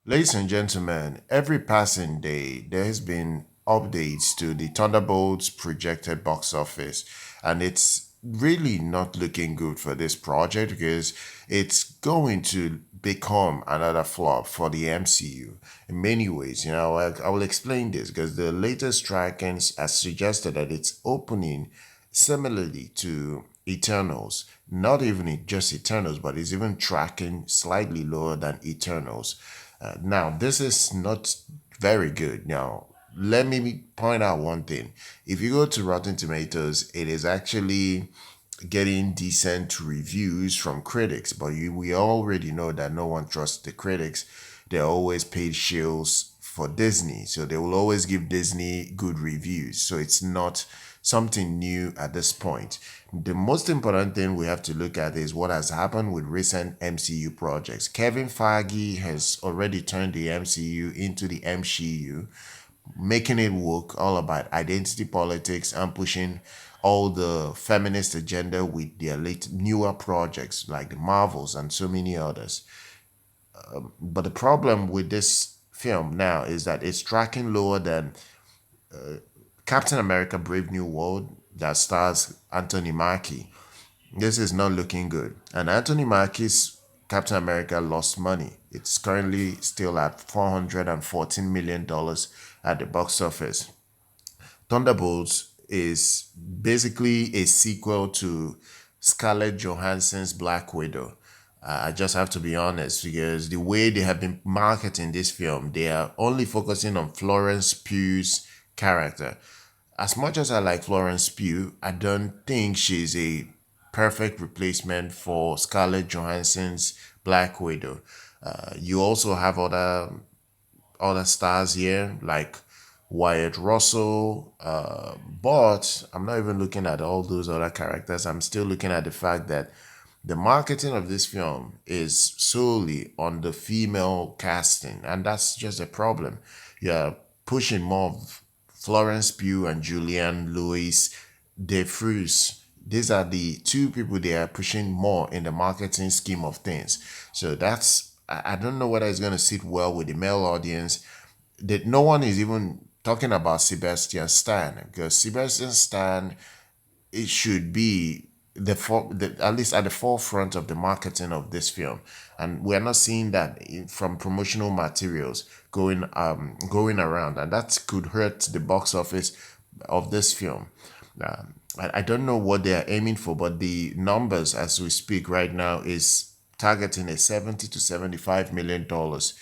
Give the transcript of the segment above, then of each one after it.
Ladies and gentlemen, every passing day there has been updates to the Thunderbolts projected box office, and it's really not looking good for this project because it's going to become another flop for the MCU in many ways. I will explain this because the latest trackings has suggested that it's opening similarly to Eternals, not even just Eternals, but it's even tracking slightly lower than Eternals. Now, this is not very good. Now, let me point out one thing. If you go to Rotten Tomatoes, it is actually getting decent reviews from critics, but we already know that no one trusts the critics. They're always paid shills for Disney, so they will always give Disney good reviews. So it's not something new at this point. The most important thing we have to look at is what has happened with recent MCU projects. Kevin Feige has already turned the MCU into the MCU, making it work all about identity politics and pushing all the feminist agenda with their late newer projects like the Marvels and so many others. But the problem with this film now is that it's tracking lower than Captain America Brave New World that stars Anthony Mackie. This is not looking good. And Anthony Mackie's Captain America lost money. It's currently still at $414 million at the box office. Thunderbolts is basically a sequel to Scarlett Johansson's Black Widow. I just have to be honest because the way they have been marketing this film, they are only focusing on Florence Pugh's character. As much as I like Florence Pugh, I don't think she's a perfect replacement for Scarlett Johansson's Black Widow. You also have other stars here like Wyatt Russell, but I'm not even looking at all those other characters. I'm still looking at the fact that the marketing of this film is solely on the female casting, and that's just a problem. You're pushing more of Florence Pugh and Julian Louis-Dreyfus. These are the two people they are pushing more in the marketing scheme of things. So I don't know whether it's going to sit well with the male audience. That no one is even talking about Sebastian Stan because Sebastian Stan it should be at least at the forefront of the marketing of this film, and we're not seeing that from promotional materials going around, and that could hurt the box office of this film. I don't know what they are aiming for, but the numbers as we speak right now is targeting a 70 to 75 million dollars.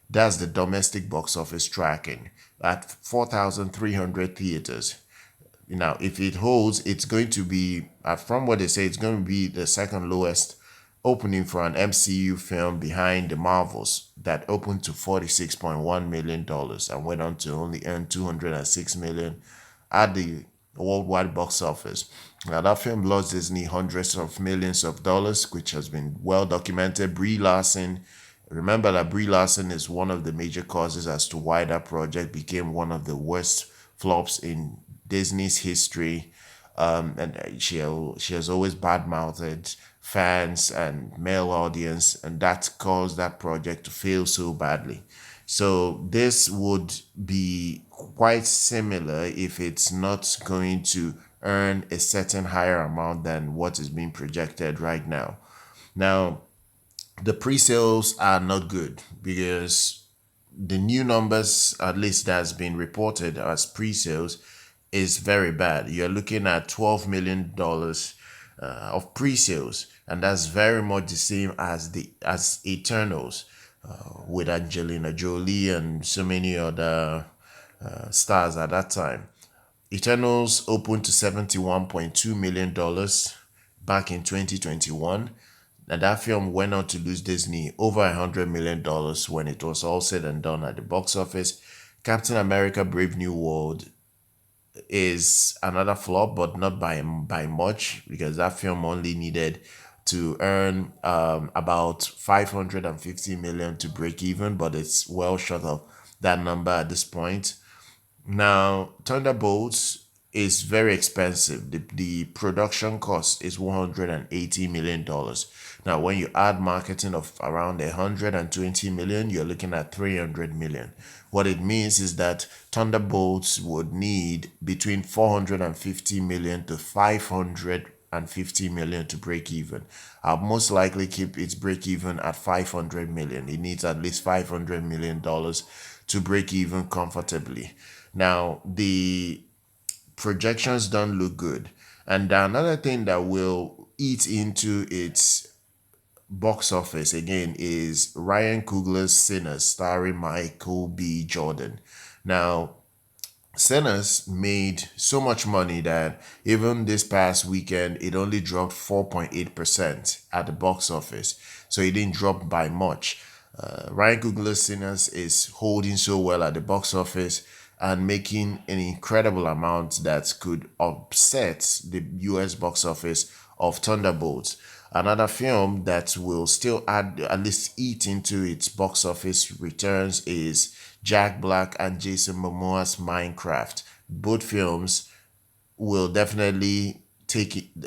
That's the domestic box office tracking at 4,300 theaters. Now, if it holds, it's going to be, from what they say, it's going to be the second lowest opening for an MCU film behind the Marvels that opened to $46.1 million and went on to only earn $206 million at the worldwide box office. Now, that film lost Disney hundreds of millions of dollars, which has been well documented. Brie Larson, remember that Brie Larson is one of the major causes as to why that project became one of the worst flops in Disney's history. And she has always badmouthed fans and male audience, and that caused that project to fail so badly. So this would be quite similar if it's not going to earn a certain higher amount than what is being projected right now. Now, the pre-sales are not good because the new numbers, at least that's been reported as pre-sales, is very bad. You're looking at $12 million of pre-sales, and that's very much the same as the as Eternals, with Angelina Jolie and so many other stars at that time. Eternals opened to $71.2 million back in 2021. And that film went on to lose Disney over $100 million when it was all said and done at the box office. Captain America Brave New World is another flop, but not by much because that film only needed to earn about 550 million to break even, but it's well short of that number at this point. Now, Thunderbolts is very expensive. The production cost is $180 million. Now, when you add marketing of around 120 million, you're looking at 300 million. What it means is that Thunderbolts would need between 450 million to 550 million to break even. I'll most likely keep its break even at 500 million. It needs at least $500 million to break even comfortably. Now, the projections don't look good. And another thing that will eat into its box office again is Ryan Coogler's Sinners, starring Michael B. Jordan. Now, Sinners made so much money that even this past weekend, it only dropped 4.8% at the box office. So it didn't drop by much. Ryan Coogler's Sinners is holding so well at the box office and making an incredible amount that could upset the US box office of Thunderbolts. Another film that will still add, at least eat into its box office returns, is Jack Black and Jason Momoa's Minecraft. Both films will definitely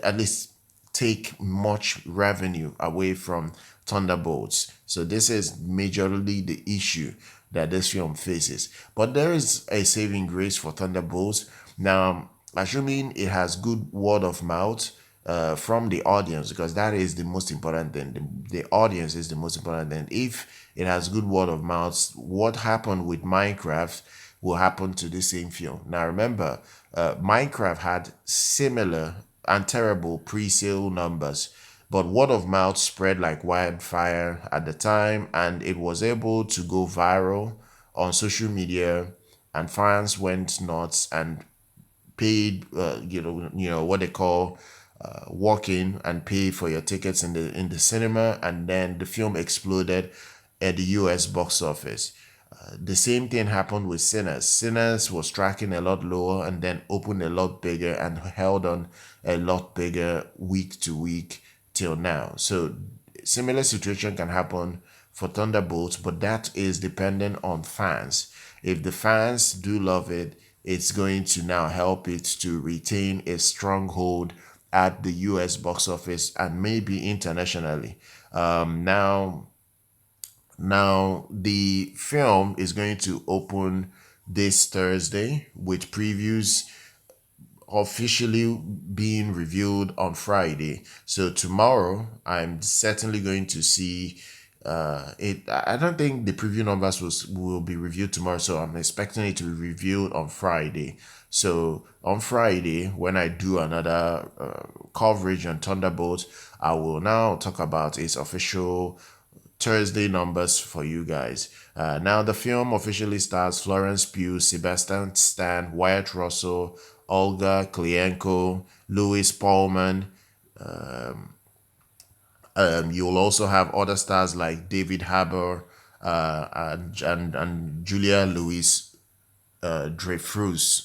at least take much revenue away from Thunderbolts. So this is majorly the issue that this film faces. But there is a saving grace for Thunderbolts. Now, assuming it has good word of mouth from the audience, because that is the most important thing. The audience is the most important thing. If it has good word of mouth, what happened with Minecraft will happen to the same film. Now, remember, Minecraft had similar and terrible pre-sale numbers, but word of mouth spread like wildfire at the time, and it was able to go viral on social media, and fans went nuts and paid, what they call walk in and pay for your tickets in the cinema, and then the film exploded at the US box office. The same thing happened with Sinners. Sinners was tracking a lot lower and then opened a lot bigger and held on a lot bigger week to week till now. So similar situation can happen for Thunderbolts, but that is dependent on fans. If the fans do love it, it's going to now help it to retain a stronghold at the US box office and maybe internationally. Now, the film is going to open this Thursday with previews officially being reviewed on Friday. So tomorrow, I'm certainly going to see it. I don't think the preview numbers will be reviewed tomorrow, so I'm expecting it to be reviewed on Friday. So on Friday, when I do another coverage on Thunderbolts, I will now talk about its official Thursday numbers for you guys. Now, the film officially stars Florence Pugh, Sebastian Stan, Wyatt Russell, Olga Kurylenko, Pullman. You'll also have other stars like David Harbour and Julia Louis-Dreyfus.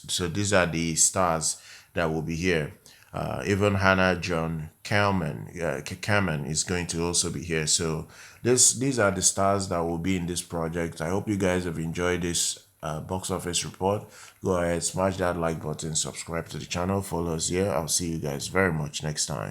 So these are the stars that will be here. Even Hannah John-Kamen is going to also be here. So these are the stars that will be in this project. I hope you guys have enjoyed this box office report. Go ahead, smash that like button, subscribe to the channel, follow us here. I'll see you guys very much next time.